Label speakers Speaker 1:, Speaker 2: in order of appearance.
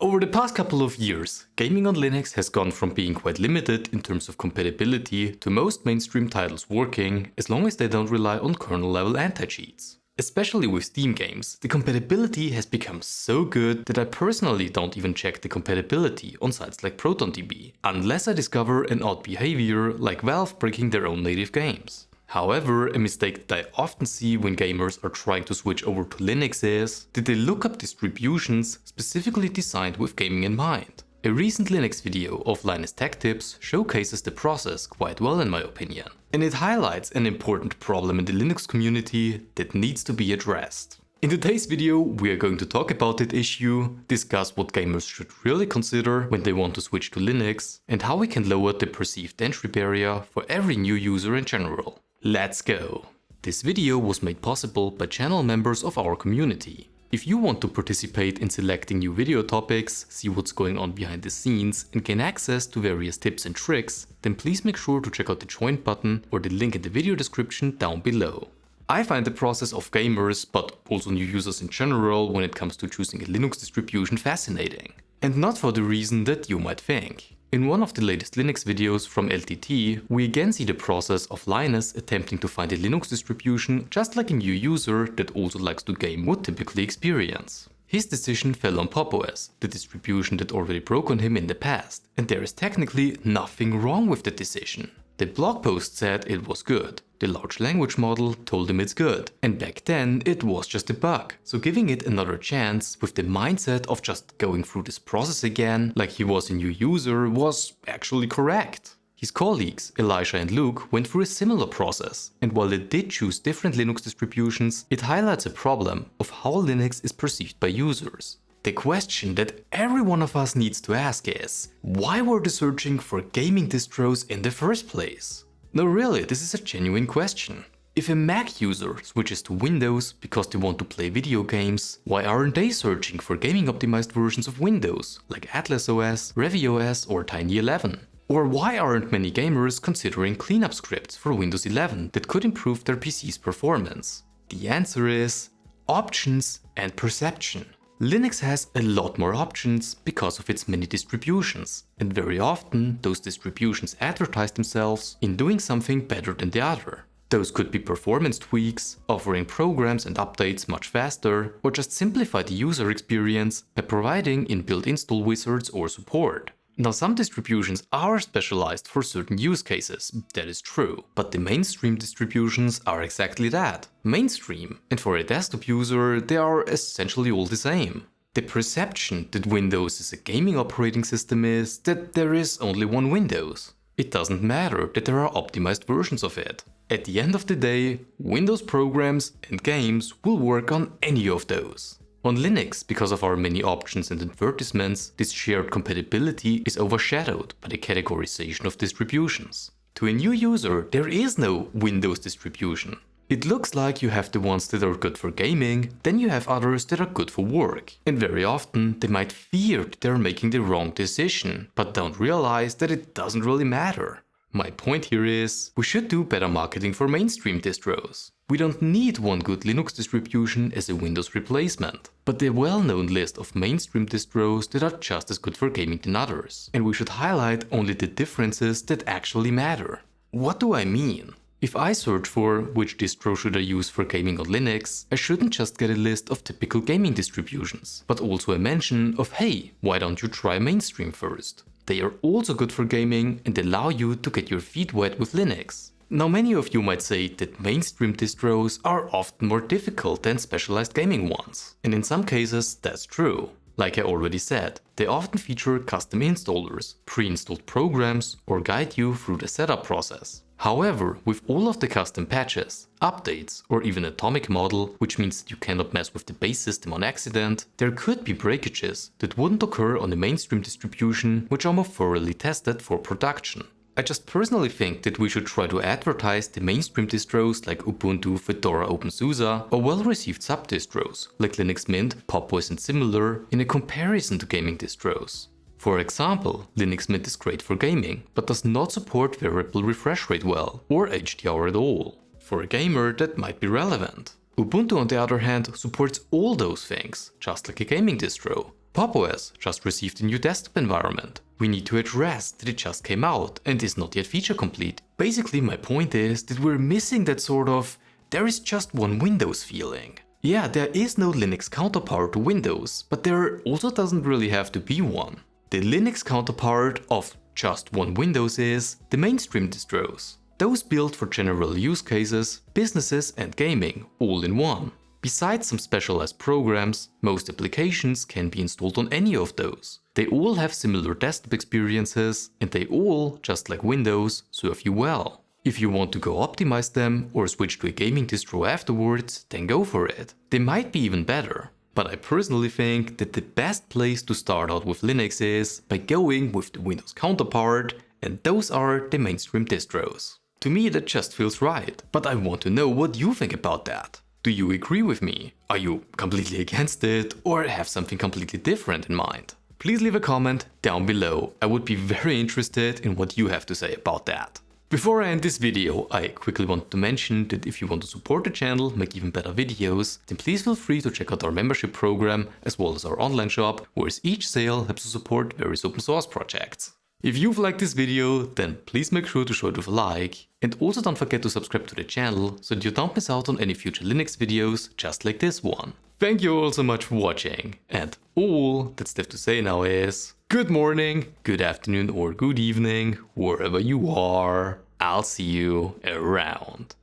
Speaker 1: Over the past couple of years, gaming on Linux has gone from being quite limited in terms of compatibility to most mainstream titles working as long as they don't rely on kernel-level anti-cheats. Especially with Steam games, the compatibility has become so good that I personally don't even check the compatibility on sites like ProtonDB, unless I discover an odd behavior like Valve breaking their own native games. However, a mistake that I often see when gamers are trying to switch over to Linux is that they look up distributions specifically designed with gaming in mind. A recent Linux video of Linus Tech Tips showcases the process quite well in my opinion, and it highlights an important problem in the Linux community that needs to be addressed. In today's video, we are going to talk about that issue, discuss what gamers should really consider when they want to switch to Linux, and how we can lower the perceived entry barrier for every new user in general. Let's go! This video was made possible by channel members of our community. If you want to participate in selecting new video topics, see what's going on behind the scenes and gain access to various tips and tricks, then please make sure to check out the join button or the link in the video description down below. I find the process of gamers, but also new users in general when it comes to choosing a Linux distribution fascinating. And not for the reason that you might think. In one of the latest Linux videos from LTT, we again see the process of Linus attempting to find a Linux distribution just like a new user that also likes to game would typically experience. His decision fell on Pop! OS, the distribution that already broke on him in the past, and there is technically nothing wrong with the decision. The blog post said it was good, the large language model told him it's good, and back then it was just a bug, so giving it another chance with the mindset of just going through this process again like he was a new user was actually correct. His colleagues, Elijah and Luke, went through a similar process, and while they did choose different Linux distributions, it highlights a problem of how Linux is perceived by users. The question that every one of us needs to ask is, why were they searching for gaming distros in the first place? No, really, this is a genuine question. If a Mac user switches to Windows because they want to play video games, why aren't they searching for gaming optimized versions of Windows, like Atlas OS, Revy OS or Tiny 11? Or why aren't many gamers considering cleanup scripts for Windows 11 that could improve their PC's performance? The answer is options and perception. Linux has a lot more options because of its many distributions, and very often those distributions advertise themselves in doing something better than the other. Those could be performance tweaks, offering programs and updates much faster, or just simplify the user experience by providing inbuilt install wizards or support. Now, some distributions are specialized for certain use cases, that is true, but the mainstream distributions are exactly that, mainstream, and for a desktop user they are essentially all the same. The perception that Windows is a gaming operating system is that there is only one Windows. It doesn't matter that there are optimized versions of it. At the end of the day, Windows programs and games will work on any of those. On Linux, because of our many options and advertisements, this shared compatibility is overshadowed by the categorization of distributions. To a new user, there is no Windows distribution. It looks like you have the ones that are good for gaming, then you have others that are good for work. And very often, they might fear that they're making the wrong decision, but don't realize that it doesn't really matter. My point here is, we should do better marketing for mainstream distros. We don't need one good Linux distribution as a Windows replacement, but the well-known list of mainstream distros that are just as good for gaming than others. And we should highlight only the differences that actually matter. What do I mean? If I search for which distro should I use for gaming on Linux, I shouldn't just get a list of typical gaming distributions, but also a mention of, hey, why don't you try mainstream first? They are also good for gaming and allow you to get your feet wet with Linux. Now, many of you might say that mainstream distros are often more difficult than specialized gaming ones. And in some cases, that's true. Like I already said, they often feature custom installers, pre-installed programs, or guide you through the setup process. However, with all of the custom patches, updates, or even atomic model, which means that you cannot mess with the base system on accident, there could be breakages that wouldn't occur on the mainstream distribution, which are more thoroughly tested for production. I just personally think that we should try to advertise the mainstream distros like Ubuntu, Fedora, OpenSUSE, or well-received sub-distros like Linux Mint, Pop! OS and similar in a comparison to gaming distros. For example, Linux Mint is great for gaming, but does not support variable refresh rate well, or HDR at all. For a gamer, that might be relevant. Ubuntu, on the other hand, supports all those things, just like a gaming distro. Pop! OS just received a new desktop environment. We need to address that it just came out and is not yet feature complete. Basically, my point is that we're missing that sort of there is just one Windows feeling. Yeah, there is no Linux counterpart to Windows, but there also doesn't really have to be one. The Linux counterpart of just one Windows is the mainstream distros. Those built for general use cases, businesses and gaming, all in one. Besides some specialized programs, most applications can be installed on any of those. They all have similar desktop experiences and they all, just like Windows, serve you well. If you want to go optimize them or switch to a gaming distro afterwards, then go for it. They might be even better. But I personally think that the best place to start out with Linux is by going with the Windows counterpart, and those are the mainstream distros. To me that just feels right, but I want to know what you think about that. Do you agree with me? Are you completely against it or have something completely different in mind? Please leave a comment down below. I would be very interested in what you have to say about that. Before I end this video, I quickly want to mention that if you want to support the channel, make even better videos, then please feel free to check out our membership program as well as our online shop, where each sale helps to support various open source projects. If you've liked this video, then please make sure to show it with a like, and also don't forget to subscribe to the channel so that you don't miss out on any future Linux videos just like this one. Thank you all so much for watching, and all that's left to say now is good morning, good afternoon or good evening, wherever you are. I'll see you around.